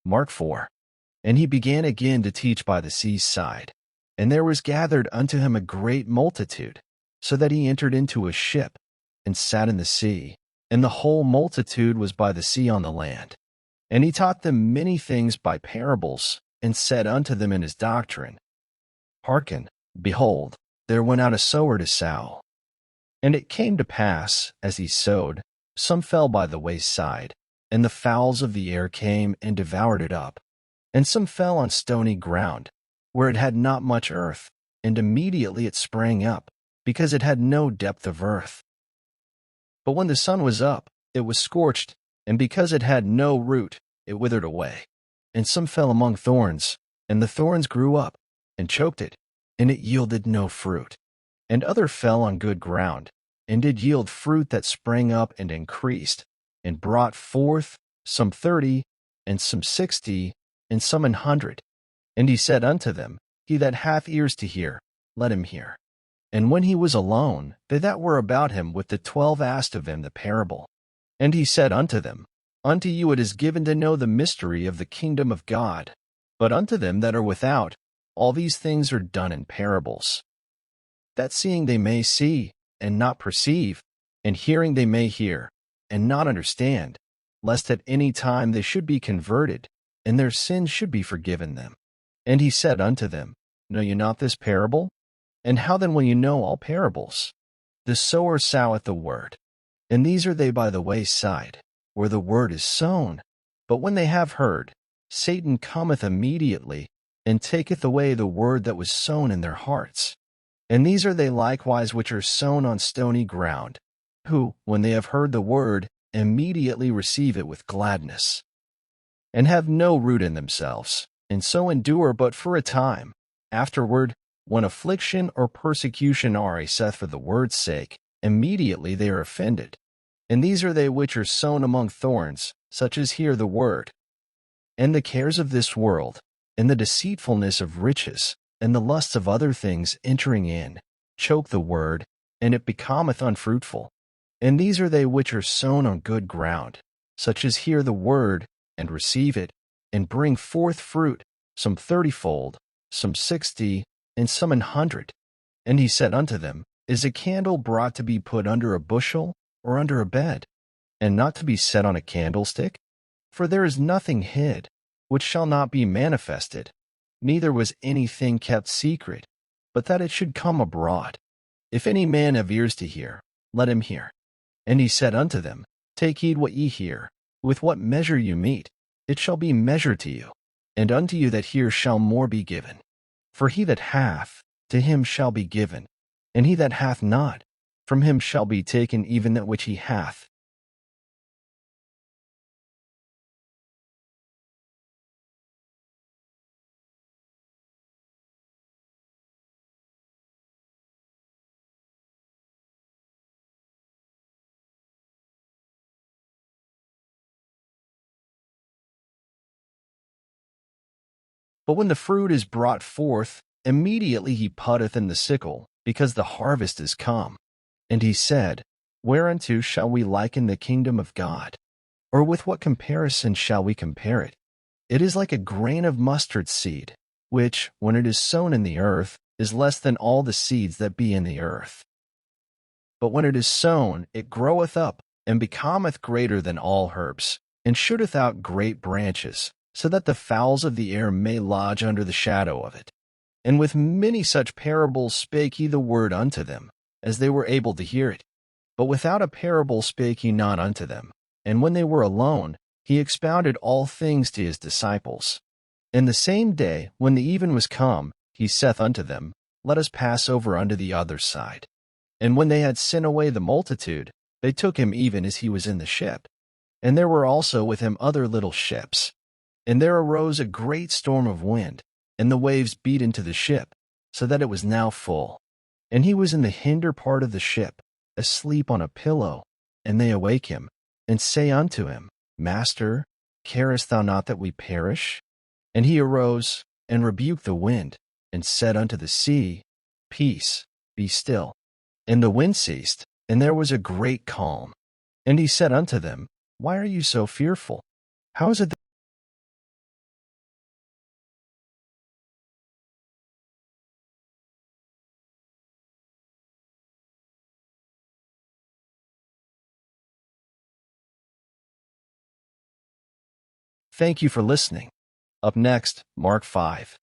Mark 4. And he began again to teach by the sea's side. And there was gathered unto him a great multitude, so that he entered into a ship, and sat in the sea. And the whole multitude was by the sea on the land. And he taught them many things by parables, and said unto them in his doctrine, Hearken, behold, there went out a sower to sow. And it came to pass, as he sowed, some fell by the wayside, and the fowls of the air came and devoured it up. And some fell on stony ground, where it had not much earth, and immediately it sprang up, because it had no depth of earth. But when the sun was up, it was scorched, and because it had no root, it withered away. And some fell among thorns, and the thorns grew up, and choked it, and it yielded no fruit. And other fell on good ground, and did yield fruit that sprang up and increased, and brought forth some 30, and some 60, and some 100. And he said unto them, He that hath ears to hear, let him hear. And when he was alone, they that were about him with the 12 asked of him the parable. And he said unto them, Unto you it is given to know the mystery of the kingdom of God, but unto them that are without, all these things are done in parables, that seeing they may see, and not perceive, and hearing they may hear, and not understand, lest at any time they should be converted, and their sins should be forgiven them. And he said unto them, Know ye not this parable? And how then will you know all parables? The sower soweth the word, and these are they by the wayside, where the word is sown. But when they have heard, Satan cometh immediately, and taketh away the word that was sown in their hearts. And these are they likewise which are sown on stony ground, who, when they have heard the word, immediately receive it with gladness, and have no root in themselves, and so endure but for a time. Afterward, when affliction or persecution ariseth for the word's sake, immediately they are offended. And these are they which are sown among thorns, such as hear the word. And the cares of this world, and the deceitfulness of riches, and the lusts of other things entering in, choke the word, and it becometh unfruitful. And these are they which are sown on good ground, such as hear the word, and receive it, and bring forth fruit, some 30-fold, some 60, and some 100. And he said unto them, Is a candle brought to be put under a bushel, or under a bed, and not to be set on a candlestick? For there is nothing hid, which shall not be manifested, neither was anything kept secret, but that it should come abroad. If any man have ears to hear, let him hear. And he said unto them, Take heed what ye hear. With what measure you mete, it shall be measured to you, and unto you that hear shall more be given. For he that hath, to him shall be given, and he that hath not, from him shall be taken even that which he hath. But when the fruit is brought forth, immediately he putteth in the sickle, because the harvest is come. And he said, Whereunto shall we liken the kingdom of God? Or with what comparison shall we compare it? It is like a grain of mustard seed, which, when it is sown in the earth, is less than all the seeds that be in the earth. But when it is sown, it groweth up, and becometh greater than all herbs, and shooteth out great branches, so that the fowls of the air may lodge under the shadow of it. And with many such parables spake he the word unto them, as they were able to hear it. But without a parable spake he not unto them. And when they were alone, he expounded all things to his disciples. And the same day, when the even was come, he saith unto them, Let us pass over unto the other side. And when they had sent away the multitude, they took him even as he was in the ship. And there were also with him other little ships. And there arose a great storm of wind, and the waves beat into the ship, so that it was now full. And he was in the hinder part of the ship, asleep on a pillow. And they awake him, and say unto him, Master, carest thou not that we perish? And he arose, and rebuked the wind, and said unto the sea, Peace, be still. And the wind ceased, and there was a great calm. And he said unto them, Why are you so fearful? How is it Thank you for listening. Up next, Mark 5.